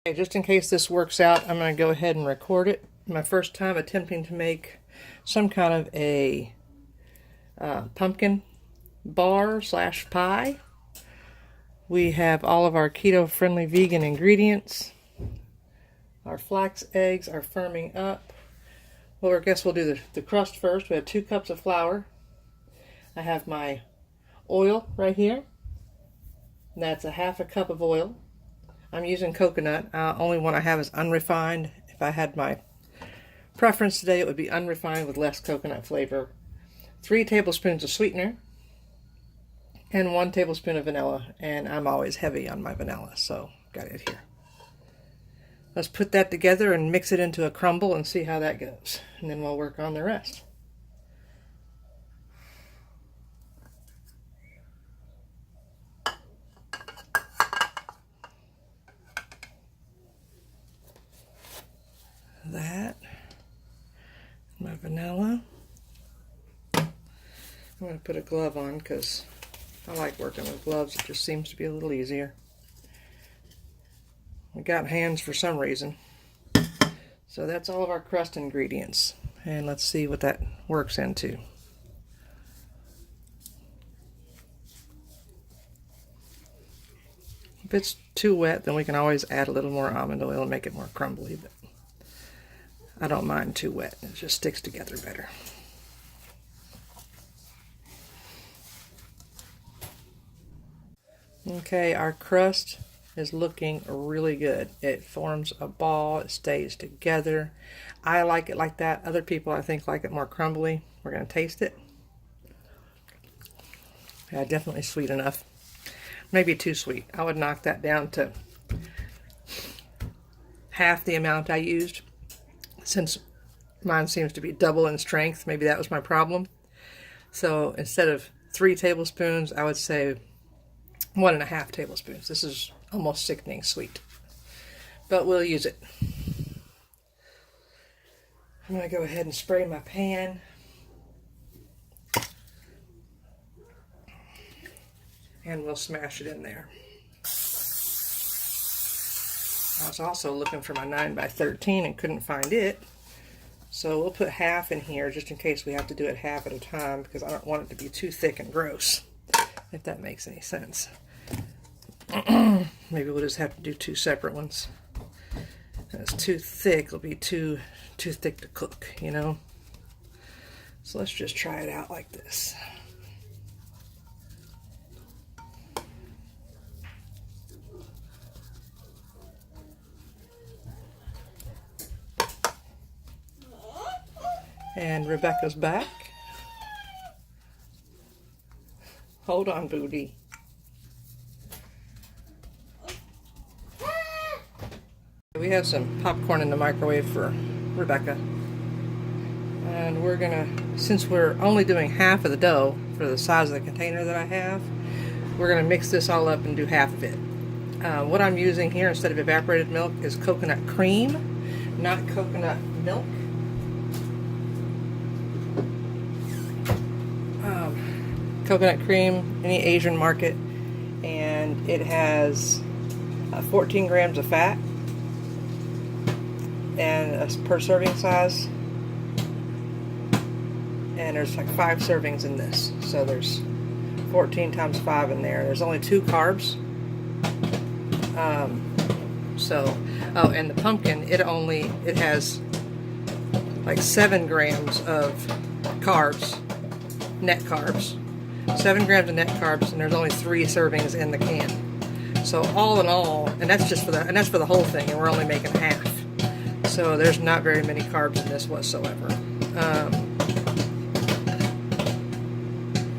Okay, just in case this works out, I'm going to go ahead and record it. My first time attempting to make some kind of a pumpkin bar slash pie. We have all of our keto-friendly vegan ingredients. Our flax eggs are firming up. Well, I guess we'll do the crust first. We have 2 cups of flour. I have my oil right here. That's a half a cup of oil. I'm using coconut. Only one I have is unrefined. If I had my preference today, it would be unrefined with less coconut flavor. 3 tablespoons of sweetener and 1 tablespoon of vanilla. And I'm always heavy on my vanilla, so got it here. Let's put that together and mix it into a crumble and see how that goes. And then we'll work on the rest. That, my vanilla. I'm going to put a glove on because I like working with gloves. It just seems to be a little easier. We got hands for some reason. So that's all of our crust ingredients. And let's see what that works into. If it's too wet, then we can always add a little more almond oil and make it more crumbly. But I don't mind too wet. It just sticks together better. Okay, our crust is looking really good. It forms a ball. It stays together. I like it like that. Other people, I think, like it more crumbly. We're going to taste it. Yeah, definitely sweet enough. Maybe too sweet. I would knock that down to half the amount I used. Since mine seems to be double in strength, maybe that was my problem. So instead of 3 tablespoons, I would say 1.5 tablespoons. This is almost sickening sweet, but we'll use it. I'm going to go ahead and spray my pan. And we'll smash it in there. I was also looking for my 9x13 and couldn't find it. So we'll put half in here just in case we have to do it half at a time because I don't want it to be too thick and gross, if that makes any sense. Maybe we'll just have to do 2 separate ones. If it's too thick, it'll be too thick to cook, you know? So let's just try it out like this. And Rebecca's back. Hold on, Booty. We have some popcorn in the microwave for Rebecca. And we're gonna, since we're only doing half of the dough for the size of the container that I have, we're gonna mix this all up and do half of it. What I'm using here instead of evaporated milk is coconut cream, not coconut milk. Coconut cream, any Asian market, and it has 14 grams of fat and a per serving size, and there's like 5 servings in this, so there's 14 times 5 in there. There's only 2 carbs. And the pumpkin, it has like 7 grams of carbs, net carbs. 7 grams of net carbs, and there's only 3 servings in the can. So all in all, and that's for the whole thing, and we're only making half. So there's not very many carbs in this whatsoever.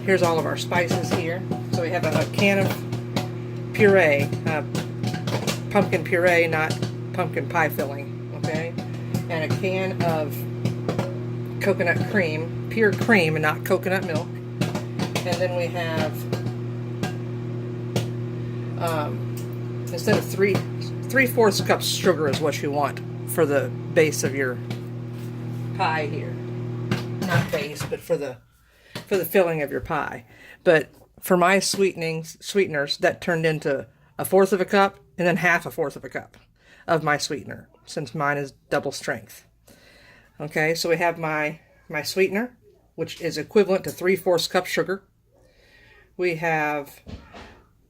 Here's all of our spices here. So we have a can of puree, pumpkin puree, not pumpkin pie filling, okay? And a can of coconut cream, pure cream and not coconut milk. And then we have, instead of 3/4 cups sugar is what you want for the base of your pie here. Not base, but for the filling of your pie. But for my sweeteners, that turned into 1/4 of a cup and then 1/2 cup. of my sweetener, since mine is double strength. Okay, so we have my sweetener, which is equivalent to 3/4 cup sugar. We have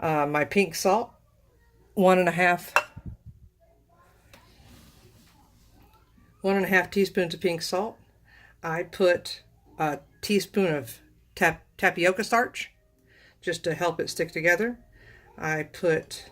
my pink salt, 1.5 teaspoons of pink salt. I put a teaspoon of tapioca starch, just to help it stick together. I put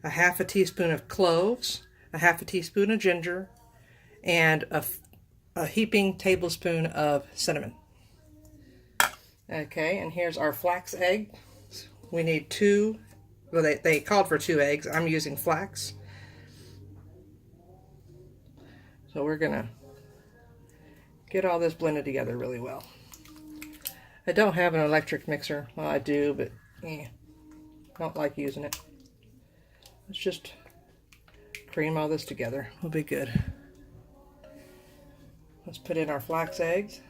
a 1/2 teaspoon of cloves, a 1/2 teaspoon of ginger, and a heaping tablespoon of cinnamon. Okay, and here's our flax egg. We need 2, well, they called for 2 eggs. I'm using flax. So we're gonna get all this blended together really well. I don't have an electric mixer. Well, I do, but don't like using it. Let's just cream all this together. We'll be good. Let's put in our flax eggs.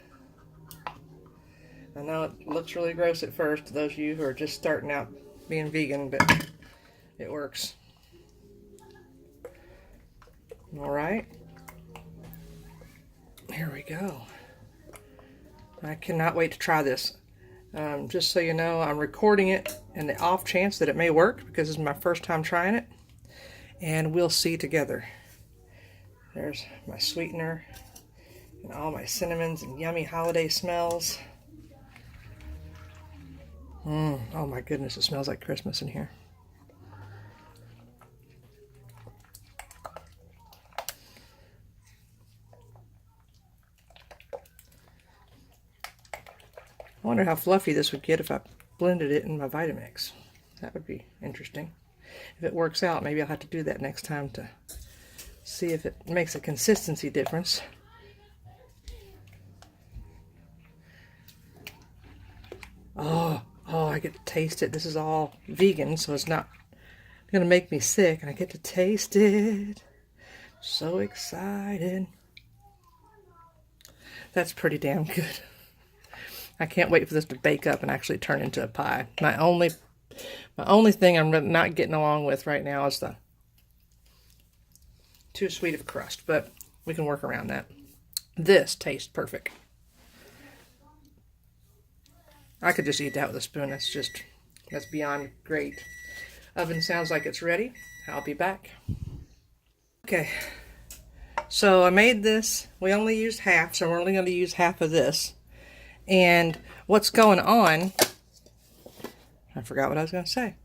I know it looks really gross at first to those of you who are just starting out being vegan, but it works. All right. Here we go. I cannot wait to try this. Just so you know, I'm recording it in the off chance that it may work, because this is my first time trying it. And we'll see together. There's my sweetener and all my cinnamons and yummy holiday smells. Oh my goodness, it smells like Christmas in here. I wonder how fluffy this would get if I blended it in my Vitamix. That would be interesting. If it works out, maybe I'll have to do that next time to see if it makes a consistency difference. Oh, I get to taste it. This is all vegan, so it's not going to make me sick, and I get to taste it. So excited. That's pretty damn good. I can't wait for this to bake up and actually turn into a pie. My only thing I'm not getting along with right now is the too sweet of crust, but we can work around that. This tastes perfect. I could just eat that with a spoon. That's beyond great. Oven sounds like it's ready. I'll be back. Okay, so I made this. We only used half, so we're only going to use half of this. And what's going on, I forgot what I was going to say.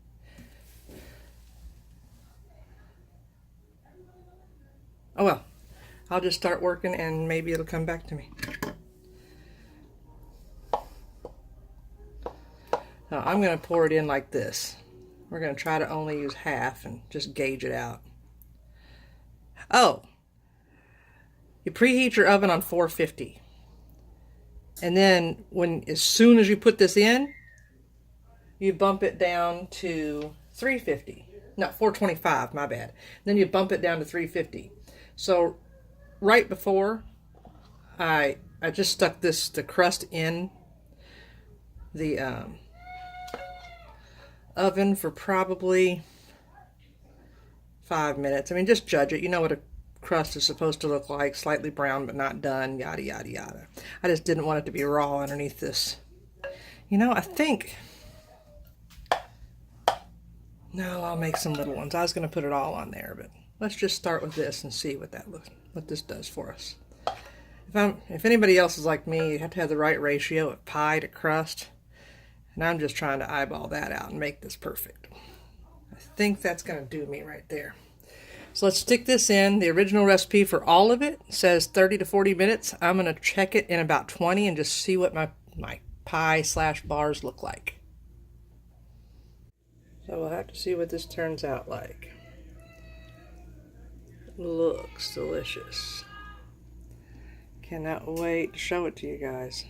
Oh well, I'll just start working and maybe it'll come back to me. Now I'm going to pour it in like this. We're going to try to only use half and just gauge it out. Oh, you preheat your oven on 450. And then as soon as you put this in, you bump it down to 350. No, 425, my bad. Then you bump it down to 350. So right before, I just stuck the crust in the oven for probably 5 minutes. I mean, just judge it. You know what a crust is supposed to look like, slightly brown but not done, yada yada yada. I just didn't want it to be raw underneath this. You know, I think, no, I'll make some little ones. I was going to put it all on there, but let's just start with this and see what this does for us. If anybody else is like me, you have to have the right ratio of pie to crust, and I'm just trying to eyeball that out and make this perfect. I think that's going to do me right there. So let's stick this in. The original recipe for all of it says 30 to 40 minutes. I'm going to check it in about 20 and just see what my pie/bars look like. So we'll have to see what this turns out like. Looks delicious. Cannot wait to show it to you guys.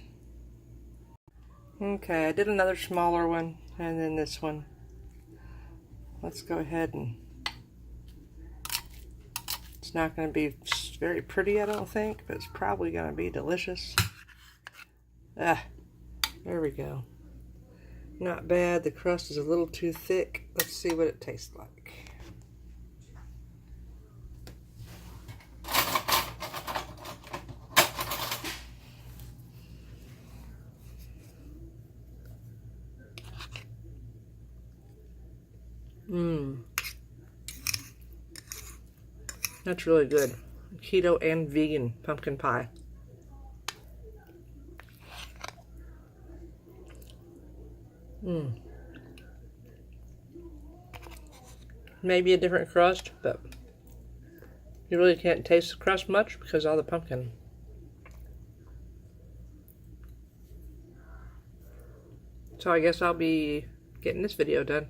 Okay, I did another smaller one and then this one. Let's go ahead and... It's not going to be very pretty, I don't think, but it's probably going to be delicious. There we go. Not bad. The crust is a little too thick. Let's see what it tastes like. Mmm. That's really good. Keto and vegan pumpkin pie. Mmm. Maybe a different crust, but you really can't taste the crust much because of all the pumpkin. So I guess I'll be getting this video done.